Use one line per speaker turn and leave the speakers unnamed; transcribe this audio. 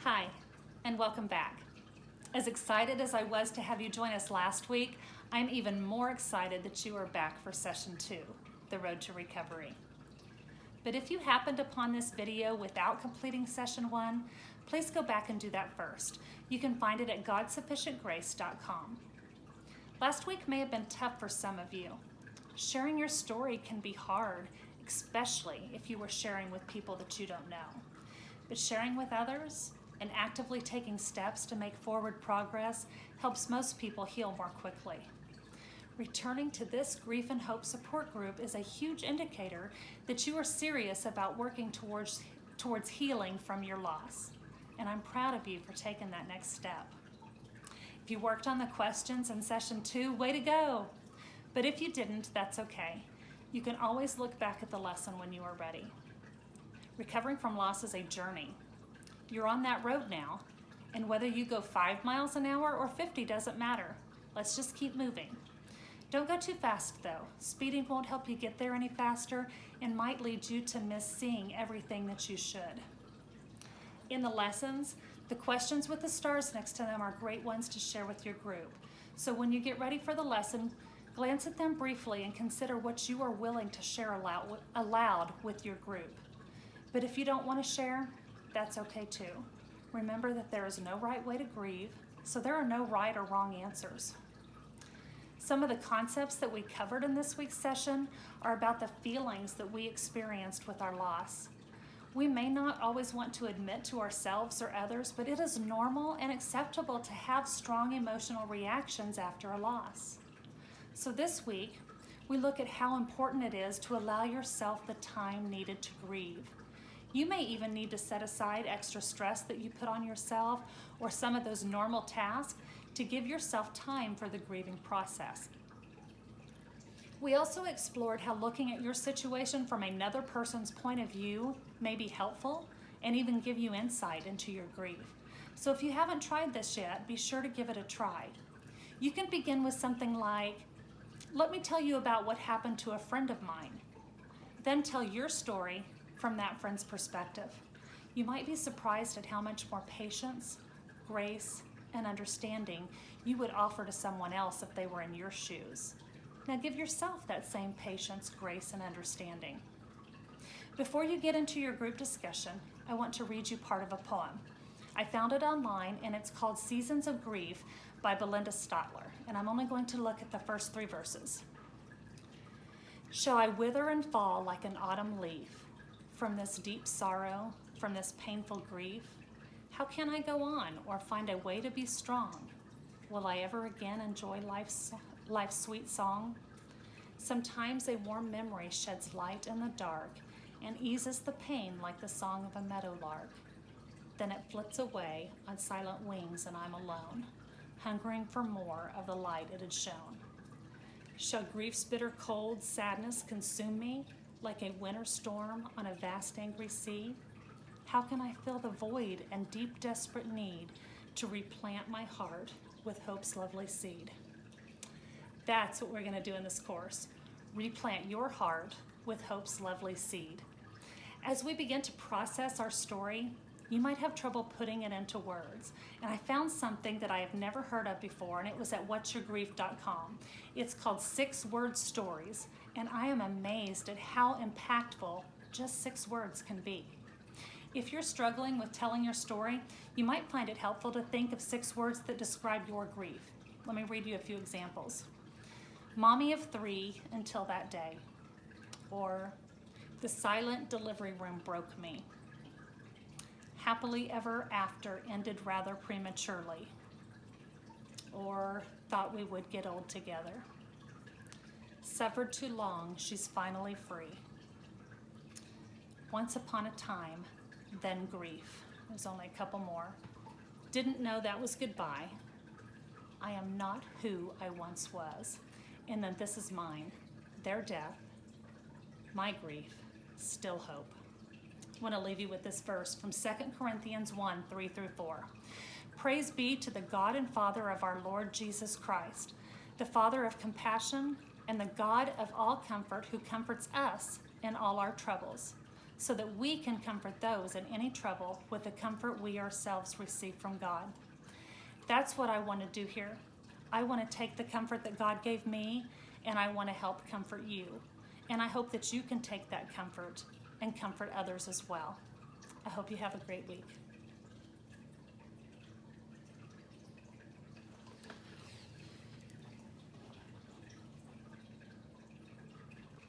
Hi, and welcome back. As excited as I was to have you join us last week, I'm even more excited that you are back for session 2, The Road to Recovery. But if you happened upon this video without completing session 1, please go back and do that first. You can find it at godsufficientgrace.com. Last week may have been tough for some of you. Sharing your story can be hard, especially if you were sharing with people that you don't know. But sharing with others and actively taking steps to make forward progress helps most people heal more quickly. Returning to this Grief and Hope support group is a huge indicator that you are serious about working towards healing from your loss. And I'm proud of you for taking that next step. If you worked on the questions in session 2, way to go. But if you didn't, that's okay. You can always look back at the lesson when you are ready. Recovering from loss is a journey. You're on that road now, and whether you go 5 miles an hour or 50 doesn't matter. Let's just keep moving. Don't go too fast though. Speeding won't help you get there any faster and might lead you to miss seeing everything that you should. In the lessons, the questions with the stars next to them are great ones to share with your group. So when you get ready for the lesson, glance at them briefly and consider what you are willing to share aloud with your group. But if you don't want to share, that's okay too. Remember that there is no right way to grieve, so there are no right or wrong answers. Some of the concepts that we covered in this week's session are about the feelings that we experienced with our loss. We may not always want to admit to ourselves or others, but it is normal and acceptable to have strong emotional reactions after a loss. So this week, we look at how important it is to allow yourself the time needed to grieve. You may even need to set aside extra stress that you put on yourself or some of those normal tasks to give yourself time for the grieving process. We also explored how looking at your situation from another person's point of view may be helpful and even give you insight into your grief. So if you haven't tried this yet, be sure to give it a try. You can begin with something like, let me tell you about what happened to a friend of mine. Then tell your story from that friend's perspective. You might be surprised at how much more patience, grace, and understanding you would offer to someone else if they were in your shoes. Now give yourself that same patience, grace, and understanding. Before you get into your group discussion, I want to read you part of a poem. I found it online and it's called Seasons of Grief by Belinda Stotler, and I'm only going to look at the first 3 verses. Shall I wither and fall like an autumn leaf? From this deep sorrow, from this painful grief, how can I go on or find a way to be strong? Will I ever again enjoy life's sweet song? Sometimes a warm memory sheds light in the dark and eases the pain like the song of a meadowlark. Then it flits away on silent wings and I'm alone, hungering for more of the light it had shown. Shall grief's bitter cold sadness consume me like a winter storm on a vast angry sea? How can I fill the void and deep desperate need to replant my heart with hope's lovely seed? That's what we're going to do in this course. Replant your heart with hope's lovely seed. As we begin to process our story, you might have trouble putting it into words. And I found something that I have never heard of before, and it was at whatsyourgrief.com. It's called 6-word stories, and I am amazed at how impactful just 6 words can be. If you're struggling with telling your story, you might find it helpful to think of 6 words that describe your grief. Let me read you a few examples. Mommy of 3 until that day. Or the silent delivery room broke me. Happily ever after ended rather prematurely. Or thought we would get old together. Suffered too long, she's finally free. Once upon a time, then grief. There's only a couple more. Didn't know that was goodbye. I am not who I once was. And then this is mine, their death, my grief, still hope. I want to leave you with this verse from 2 Corinthians 1, 3-4. Praise be to the God and Father of our Lord Jesus Christ, the Father of compassion and the God of all comfort, who comforts us in all our troubles, so that we can comfort those in any trouble with the comfort we ourselves receive from God. That's what I want to do here. I want to take the comfort that God gave me, and I want to help comfort you. And I hope that you can take that comfort and comfort others as well. I hope you have a great week.